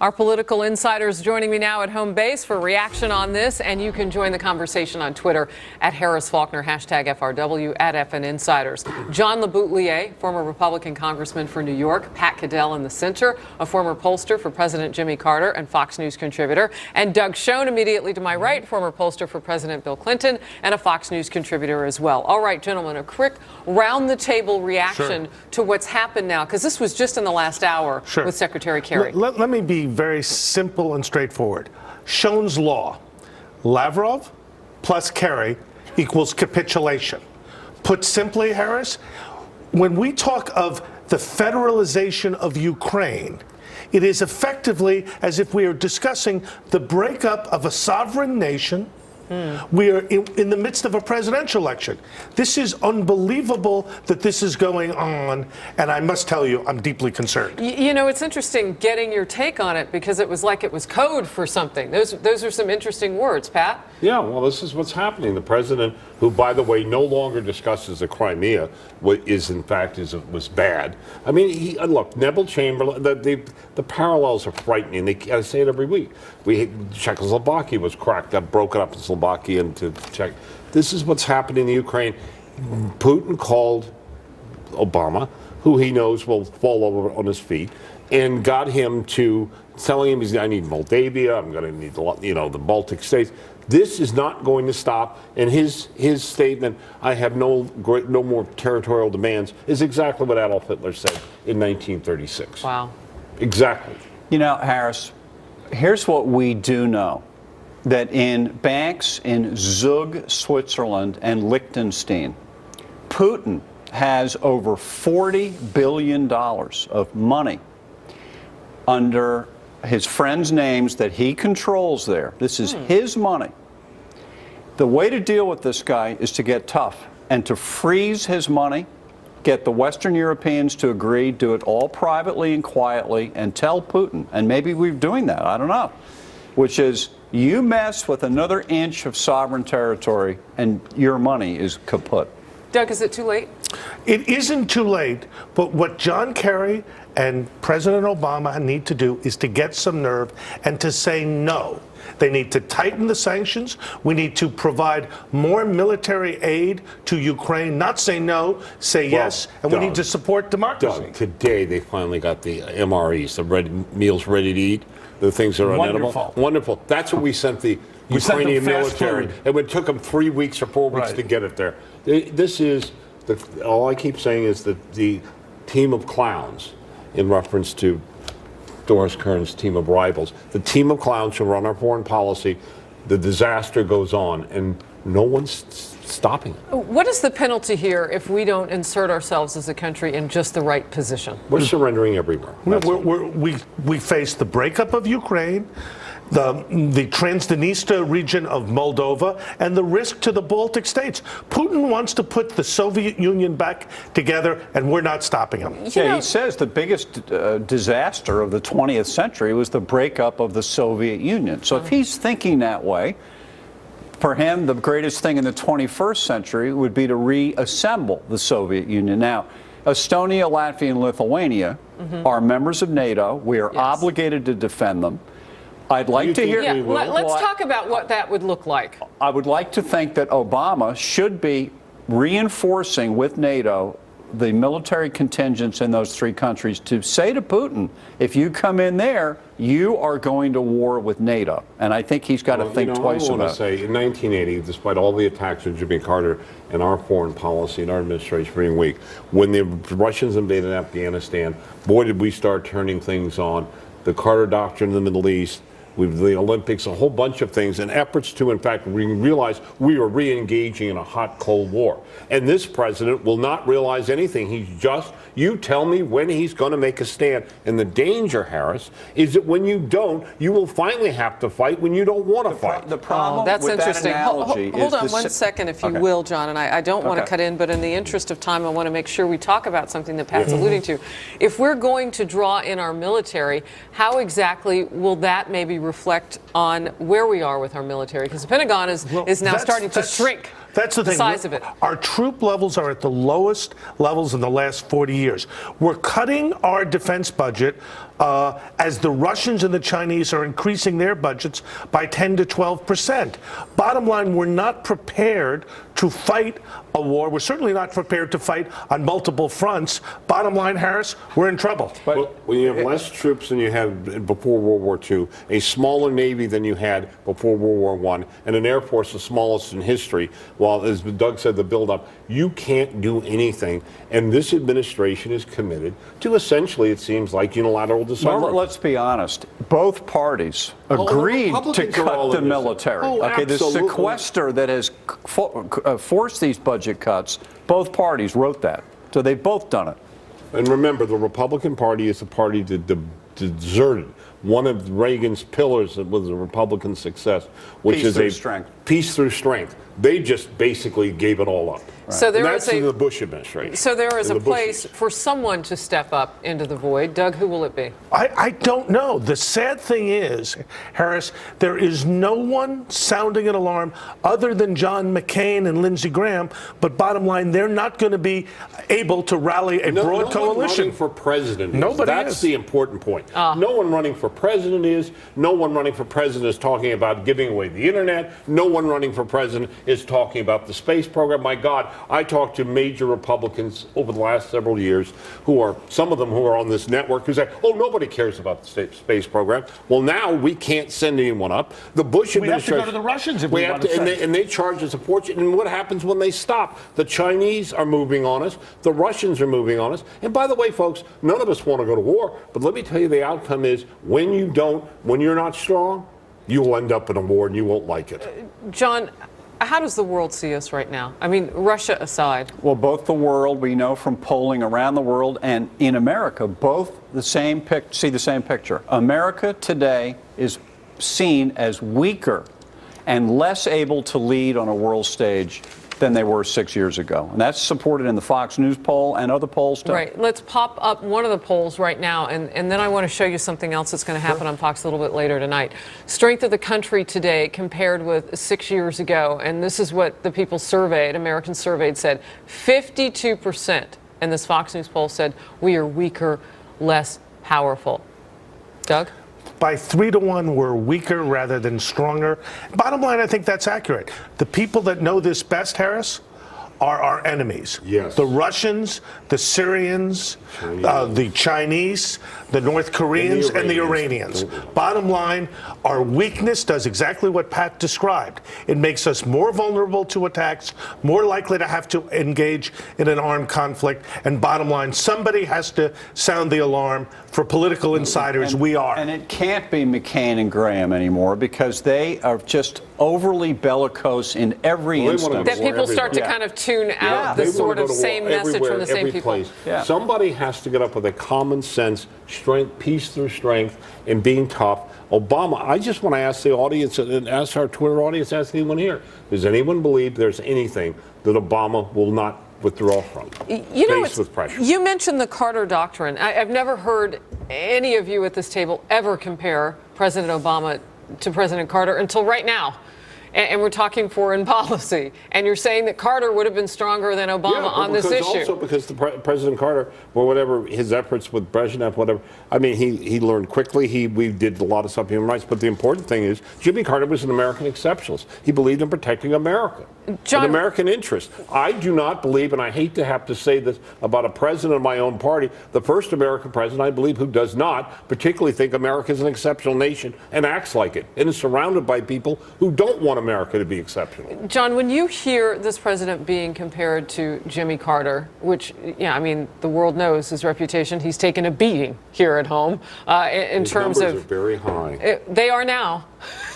Our political insiders joining me now at home base for reaction on this, and you can join the conversation on Twitter at Harris Faulkner, hashtag FRW, at FN Insiders. John LeBoutillier, former Republican congressman for New York, Pat Caddell in the center, a former pollster for President Jimmy Carter and Fox News contributor, and Doug Schoen immediately to my right, former pollster for President Bill Clinton and a Fox News contributor as well. All right, gentlemen, a quick round-the-table reaction to what's happened now, because this was just in the last hour with Secretary Kerry. Let me be very simple and straightforward. Schoen's law, Lavrov plus Kerry equals capitulation. Put simply, Harris, when we talk of the federalization of Ukraine, it is effectively as if we are discussing the breakup of a sovereign nation. We are in the midst of a presidential election. This is unbelievable that this is going on, and I must tell you, I'm deeply concerned. You know, it's interesting getting your take on it, because it was like it was code for something. Those are some interesting words, Pat. Yeah, well, this is what's happening. The president, who, by the way, no longer discusses the Crimea, was bad. I mean, look, Neville Chamberlain, the parallels are frightening. I say it every week. Czechoslovakia was cracked up, broken up in Slovakia into Czech. This is what's happening in the Ukraine. Putin called Obama, who he knows will fall over on his feet, and got him to telling him, I need Moldavia, I'm going to need the Baltic states. This is not going to stop. And his statement, I have no more territorial demands, is exactly what Adolf Hitler said in 1936. Wow. Exactly. You know, Harris, here's what we do know. That in banks in Zug, Switzerland, and Liechtenstein, Putin has over $40 billion of money under his friends' names that he controls there. This is his money. The way to deal with this guy is to get tough and to freeze his money, get the Western Europeans to agree, do it all privately and quietly, and tell Putin, and maybe we're doing that, I don't know, which is, you mess with another inch of sovereign territory and your money is kaput. Doug, is it too late? It isn't too late, but what John Kerry and President Obama need to do is to get some nerve and to say no. They need to tighten the sanctions. We need to provide more military aid to Ukraine, not say no, say yes, and we need to support democracy. Doug, today they finally got the MREs, the meals ready to eat. The things that are unedible. Wonderful. That's what we sent the Ukrainian military. And it took them 3 weeks or 4 weeks to get it there. This is, all I keep saying is that the team of clowns, in reference to Doris Kearns' team of rivals, the team of clowns who run our foreign policy, the disaster goes on, and no one's stopping it. What is the penalty here if we don't insert ourselves as a country in just the right position? We're surrendering everywhere. We face the breakup of Ukraine, the Transnistria region of Moldova, and the risk to the Baltic states. Putin wants to put the Soviet Union back together, and we're not stopping him. Yeah, he says the biggest disaster of the 20th century was the breakup of the Soviet Union. So if he's thinking that way, for him, the greatest thing in the 21st century would be to reassemble the Soviet Union. Now, Estonia, Latvia, and Lithuania are members of NATO. We are obligated to defend them. I'd like to hear... Yeah, let's talk about what that would look like. I would like to think that Obama should be reinforcing with NATO the military contingents in those three countries to say to Putin, if you come in there, you are going to war with NATO. And I think he's got to think twice about it. I want to say, in 1980, despite all the attacks on Jimmy Carter and our foreign policy and our administration being weak, when the Russians invaded Afghanistan, boy, did we start turning things on. The Carter Doctrine in the Middle East, the Olympics, a whole bunch of things, and efforts to, in fact, realize we are re-engaging in a hot, cold war. And this president will not realize anything. He's just, you tell me when he's going to make a stand. And the danger, Harris, is that when you don't, you will finally have to fight when you don't want to fight. The problem that's with interesting. that analogy Hold on one second, if you will, John, and I don't want to cut in, but in the interest of time, I want to make sure we talk about something that Pat's alluding to. If we're going to draw in our military, how exactly will that maybe reflect on where we are with our military? Because the Pentagon is now starting to shrink. That's the thing. size of it. Our troop levels are at the lowest levels in the last 40 years. We're cutting our defense budget as the Russians and the Chinese are increasing their budgets by 10 to 12%. Bottom line, we're not prepared to fight a war. We're certainly not prepared to fight on multiple fronts. Bottom line, Harris, we're in trouble. Well, when you have less troops than you had before World War II, a smaller Navy than you had before World War I, and an Air Force the smallest in history, while, as Doug said, the buildup, you can't do anything. And this administration is committed to essentially, it seems like, unilateral disarmament. Well, let's be honest. Both parties agreed to cut the military. Okay, the sequester that has forced these budget cuts, both parties wrote that. So they've both done it. And remember, the Republican Party is the party that deserted one of Reagan's pillars that was a Republican success, which Peace is through strength. Peace through strength. They just basically gave it all up. Right. So there and that's is in the Bush administration. So there is a place Bushes. for someone to step up into the void. Doug, who will it be? I don't know. The sad thing is, Harris, there is no one sounding an alarm other than John McCain and Lindsey Graham. But bottom line, they're not going to be able to rally a broad coalition. No one running for president is. Nobody That's is. the important point. No one running for president is. No one running for president is talking about giving away the internet. No one running for president is talking about the space program. My God, I talked to major Republicans over the last several years who are, some of them who are on this network, who say, oh, nobody cares about the space program. Well, now we can't send anyone up. The Bush administration. We have to go to the Russians if we want to send. And they charge us a fortune. And what happens when they stop? The Chinese are moving on us. The Russians are moving on us. And by the way, folks, none of us want to go to war. But let me tell you, the outcome is when you're not strong, you will end up in a war and you won't like it. John, how does the world see us right now? I mean, Russia aside. Well, both the world, we know from polling around the world and in America, both see the same picture. America today is seen as weaker and less able to lead on a world stage than they were 6 years ago. And that's supported in the Fox News poll and other polls too. Right. Let's pop up one of the polls right now, and then I want to show you something else that's going to happen on Fox a little bit later tonight. Strength of the country today compared with 6 years ago, and this is what the people surveyed, Americans surveyed, said 52% in this Fox News poll said we are weaker, less powerful. Doug? By 3 to 1, we're weaker rather than stronger. Bottom line, I think that's accurate. The people that know this best, Harris, are our enemies. Yes. The Russians, the Syrians, the Chinese, the North Koreans, and the Iranians. Bottom line, our weakness does exactly what Pat described. It makes us more vulnerable to attacks, more likely to have to engage in an armed conflict. And bottom line, somebody has to sound the alarm. For political insiders, we are. And it can't be McCain and Graham anymore because they are just overly bellicose in every instance. That people start to kind of tune out the sort of same message from the same people. Yeah. Somebody has to get up with a common sense, strength, peace through strength, and being tough. Obama, I just want to ask the audience and ask our Twitter audience, ask anyone here, does anyone believe there's anything that Obama will not withdraw from? You know, faced with pressure? You mentioned the Carter Doctrine. I've never heard any of you at this table ever compare President Obama to President Carter until right now. And we're talking foreign policy. And you're saying that Carter would have been stronger than Obama on this issue. Also because President Carter, or whatever his efforts with Brezhnev, whatever, I mean, he learned quickly. We did a lot of stuff in human rights. But the important thing is, Jimmy Carter was an American exceptionalist. He believed in protecting America, an American interest. I do not believe, and I hate to have to say this about a president of my own party, the first American president, I believe, who does not particularly think America is an exceptional nation and acts like it, and is surrounded by people who don't want America to be exceptional. John, when you hear this president being compared to Jimmy Carter, which, yeah, I mean, the world knows his reputation, he's taken a beating here at home in terms of. Numbers are very high. They are now.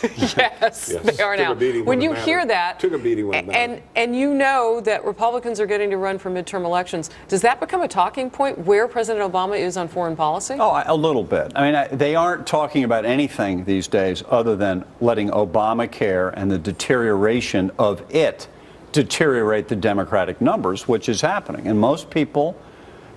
yes, they are now. When you hear that, took a beating when it mattered. And you know that Republicans are getting to run for midterm elections, does that become a talking point where President Obama is on foreign policy? Oh, a little bit. I mean, they aren't talking about anything these days other than letting Obamacare and the deterioration of it deteriorate the Democratic numbers, which is happening. And most people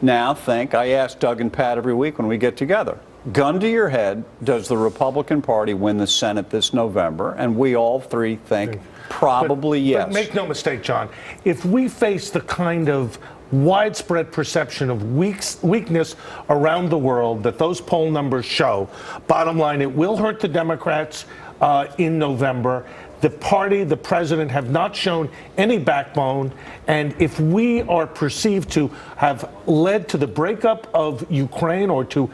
now think, I ask Doug and Pat every week when we get together, gun to your head, does the Republican Party win the Senate this November? And we all three think Probably, yes. But make no mistake, John, if we face the kind of widespread perception of weakness around the world that those poll numbers show, bottom line, it will hurt the Democrats in November. The party, the president have not shown any backbone. And if we are perceived to have led to the breakup of Ukraine or to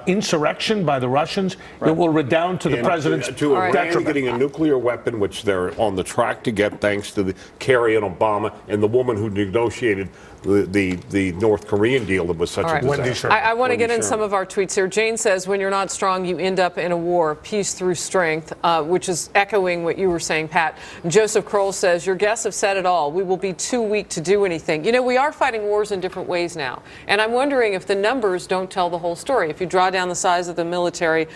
insurrection by the Russians, it will redound to the president's to Iran detriment. getting a nuclear weapon, which they're on the track to get thanks to the Kerry and Obama and the woman who negotiated the North Korean deal that was such a disaster. I want to get in some of our tweets here. Jane says, when you're not strong, you end up in a war. Peace through strength, which is echoing what you were saying, Pat. Joseph Kroll says, your guests have said it all. We will be too weak to do anything. You know, we are fighting wars in different ways now. And I'm wondering if the numbers don't tell the whole story. If you draw down the size of the military,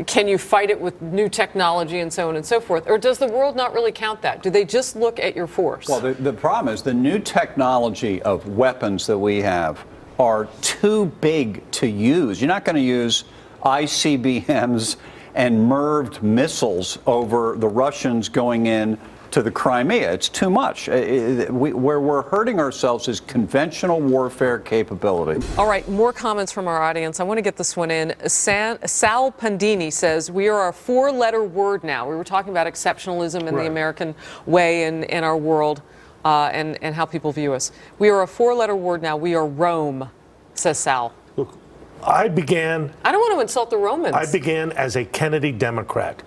can you fight it with new technology and so on and so forth? Or does the world not really count that? Do they just look at your force? Well, the problem is the new technology of weapons that we have are too big to use. You're not going to use ICBMs and MIRV missiles over the Russians going in to the Crimea. It's too much. Where we're hurting ourselves is conventional warfare capability. All right, more comments from our audience. I want to get this one in. Sal Pandini says, we are a four-letter word now. We were talking about exceptionalism in the American way in our world and how people view us. We are a four-letter word now. We are Rome, says Sal. Look, I don't want to insult the Romans. I began as a Kennedy Democrat.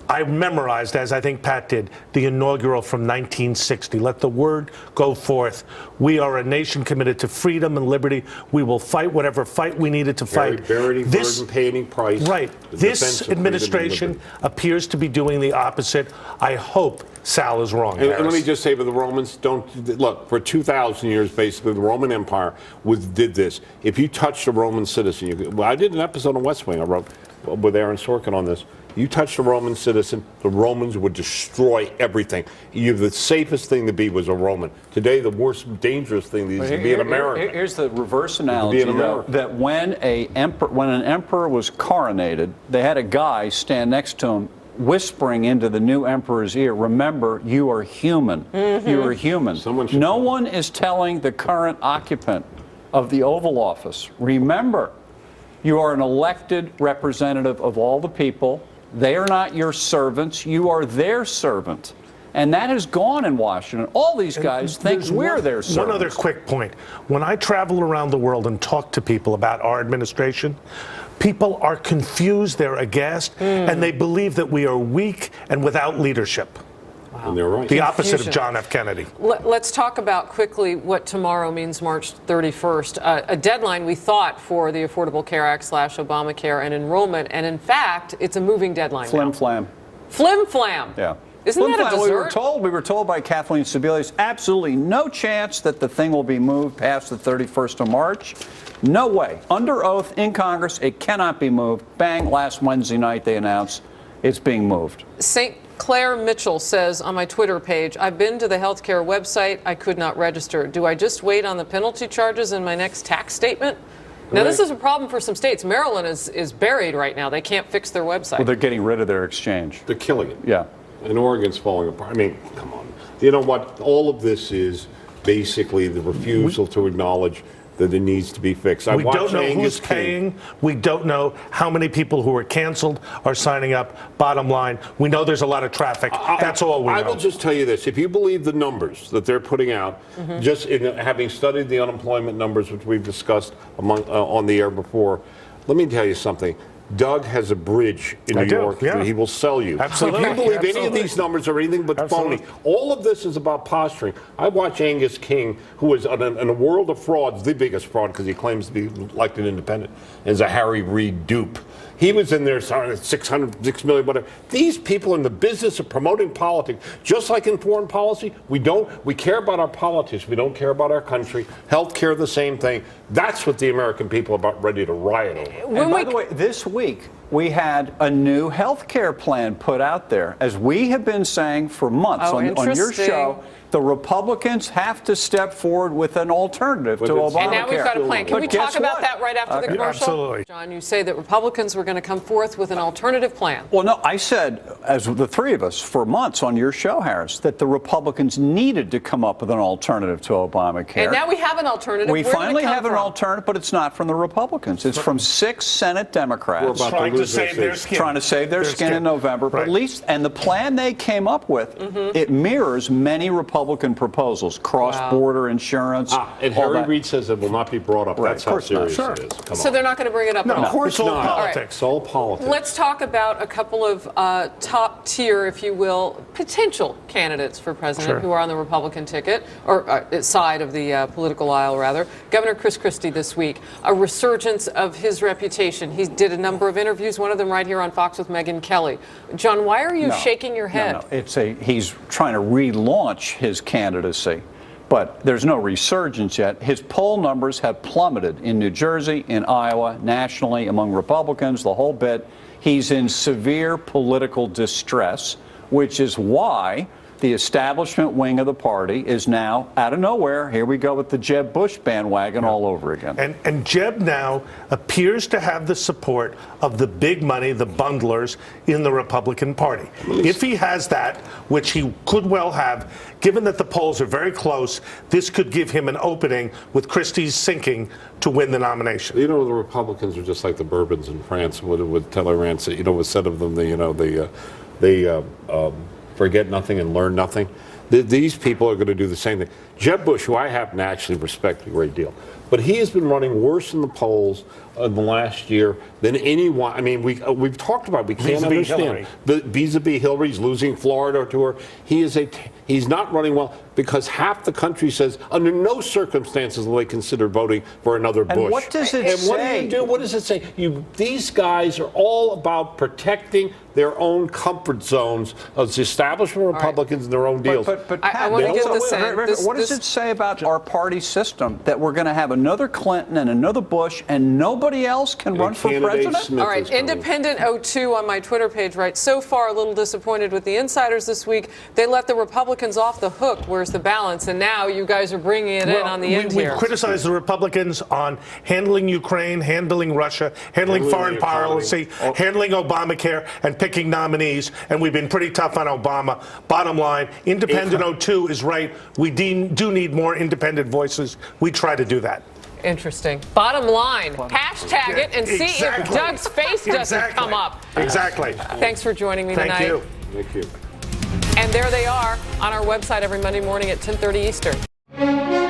I memorized, as I think Pat did, the inaugural from 1960. Let the word go forth. We are a nation committed to freedom and liberty. We will fight whatever fight we needed to fight. Burden paying price. Right. This administration appears to be doing the opposite. I hope Sal is wrong. And let me just say, for the Romans, look, for 2,000 years, basically, the Roman Empire did this. If you touched a Roman citizen, I did an episode on West Wing. I wrote with Aaron Sorkin on this. You touched a Roman citizen, the Romans would destroy everything. The safest thing to be was a Roman. Today, the worst, dangerous thing is to be an American. Here's the reverse analogy, though, that when an emperor was coronated, they had a guy stand next to him whispering into the new emperor's ear, remember, you are human. You are human. No one is telling the current occupant of the Oval Office, remember, you are an elected representative of all the people. They are not your servants. You are their servant. And that has gone in Washington. All these guys think we're their servants. One other quick point. When I travel around the world and talk to people about our administration, people are confused, they're aghast, and they believe that we are weak and without leadership. And they're right. The opposite of John F. Kennedy. Let's talk about quickly what tomorrow means, March 31st. A deadline we thought for the Affordable Care Act / Obamacare and enrollment. And in fact, it's a moving deadline. Flim flam. Flim flam. Yeah. Isn't that a dessert? We were told by Kathleen Sebelius, absolutely no chance that the thing will be moved past the 31st of March. No way. Under oath in Congress, it cannot be moved. Bang, last Wednesday night they announced it's being moved. St. Claire Mitchell says on my Twitter page, I've been to the healthcare website. I could not register. Do I just wait on the penalty charges in my next tax statement? Now, this is a problem for some states. Maryland is buried right now. They can't fix their website. Well, they're getting rid of their exchange. They're killing it. Yeah. And Oregon's falling apart. I mean, come on. You know what? All of this is basically the refusal to acknowledge that it needs to be fixed. We don't know who's paying. We don't know how many people who are canceled are signing up. Bottom line, we know there's a lot of traffic. That's all we know. I will just tell you this. If you believe the numbers that they're putting out, just in having studied the unemployment numbers, which we've discussed on the air before, let me tell you something. Doug has a bridge in New York that he will sell you. Absolutely. If you believe any of these numbers are anything but phony, all of this is about posturing. I watch Angus King, who is in a world of frauds, the biggest fraud because he claims to be elected independent, is a Harry Reid dupe. He was in there, sorry, 6 million, whatever. These people are in the business of promoting politics, just like in foreign policy. We care about our politics. We don't care about our country. Healthcare, the same thing. That's what the American people are about ready to riot over. And by the way, this week, we had a new health care plan put out there. As we have been saying for months on your interesting. show, the Republicans have to step forward with an alternative to Obamacare. And now we've got a plan. Can we talk about that right after the commercial? Absolutely. John, you say that Republicans were going to come forth with an alternative plan. Well, no, I said, as the three of us for months on your show, Harris, that the Republicans needed to come up with an alternative to Obamacare. And now we have an alternative. We Where did it finally come have an from? alternative, but it's not from the Republicans. It's from 6 Senate Democrats. We're about Trying to lose save their skin. Trying to save their skin in November. But Right. at least, and the plan they came up with, it mirrors many Republican proposals. Cross-border insurance. And all Harry that. Reid says it will not be brought up. Right, That's of how course not. serious Sure. it is. Come So on. they're not going to bring it up at all? Of course It's all not. politics. It's all politics. Let's talk about a couple of top tier, if you will, potential candidates for president Sure. who are on the Republican ticket, or side of the political aisle, rather. Governor Chris Christie this week, a resurgence of his reputation. He did a number of interviews, one of them right here on Fox with Megyn Kelly. John, why are you shaking your head? No. He's trying to relaunch his candidacy. But there's no resurgence yet. His poll numbers have plummeted in New Jersey, in Iowa, nationally, among Republicans, the whole bit. He's in severe political distress, which is why the establishment wing of the party is now, out of nowhere, here we go with the Jeb Bush bandwagon all over again. And Jeb now appears to have the support of the big money, the bundlers in the Republican Party. If he has that, which he could well have, given that the polls are very close, this could give him an opening with Christie's sinking to win the nomination. You know, the Republicans are just like the Bourbons in France. What Talleyrand said, was said of them, they forget nothing and learn nothing. These people are going to do the same thing. Jeb Bush, who I happen to actually respect a great deal, but he has been running worse in the polls in the last year than anyone. I mean, we've talked about it. We can't Vis-a-vis understand. Hillary. Vis-a-vis Hillary, he's losing Florida to her. He's not running well because half the country says under no circumstances will they consider voting for another Bush. And what does it And what do say? you do? What does it say? These guys are all about protecting their own comfort zones of the establishment Republicans and their own deals. But I Pat, wanna get also- this in. what does it say about our party system that we're going to have another Clinton and another Bush and nobody else can run for candidate president? Smith All right, is coming. Independent 02 on my Twitter page, right? So far, a little disappointed with the insiders this week. They let the Republicans off the hook. Where's the balance? And now you guys are bringing it in on the end We've here. criticized the Republicans on handling Ukraine, handling Russia, handling Handling foreign the economy. policy, handling Obamacare, and picking nominees. And we've been pretty tough on Obama. Bottom line, Independent 02 is right. We do need more independent voices. We try to do that. Interesting. Bottom line, hashtag it and see if Doug's face doesn't come up. Exactly. Thanks for joining me tonight. Thank you. Thank you. And there they are on our website every Monday morning at 10:30 Eastern.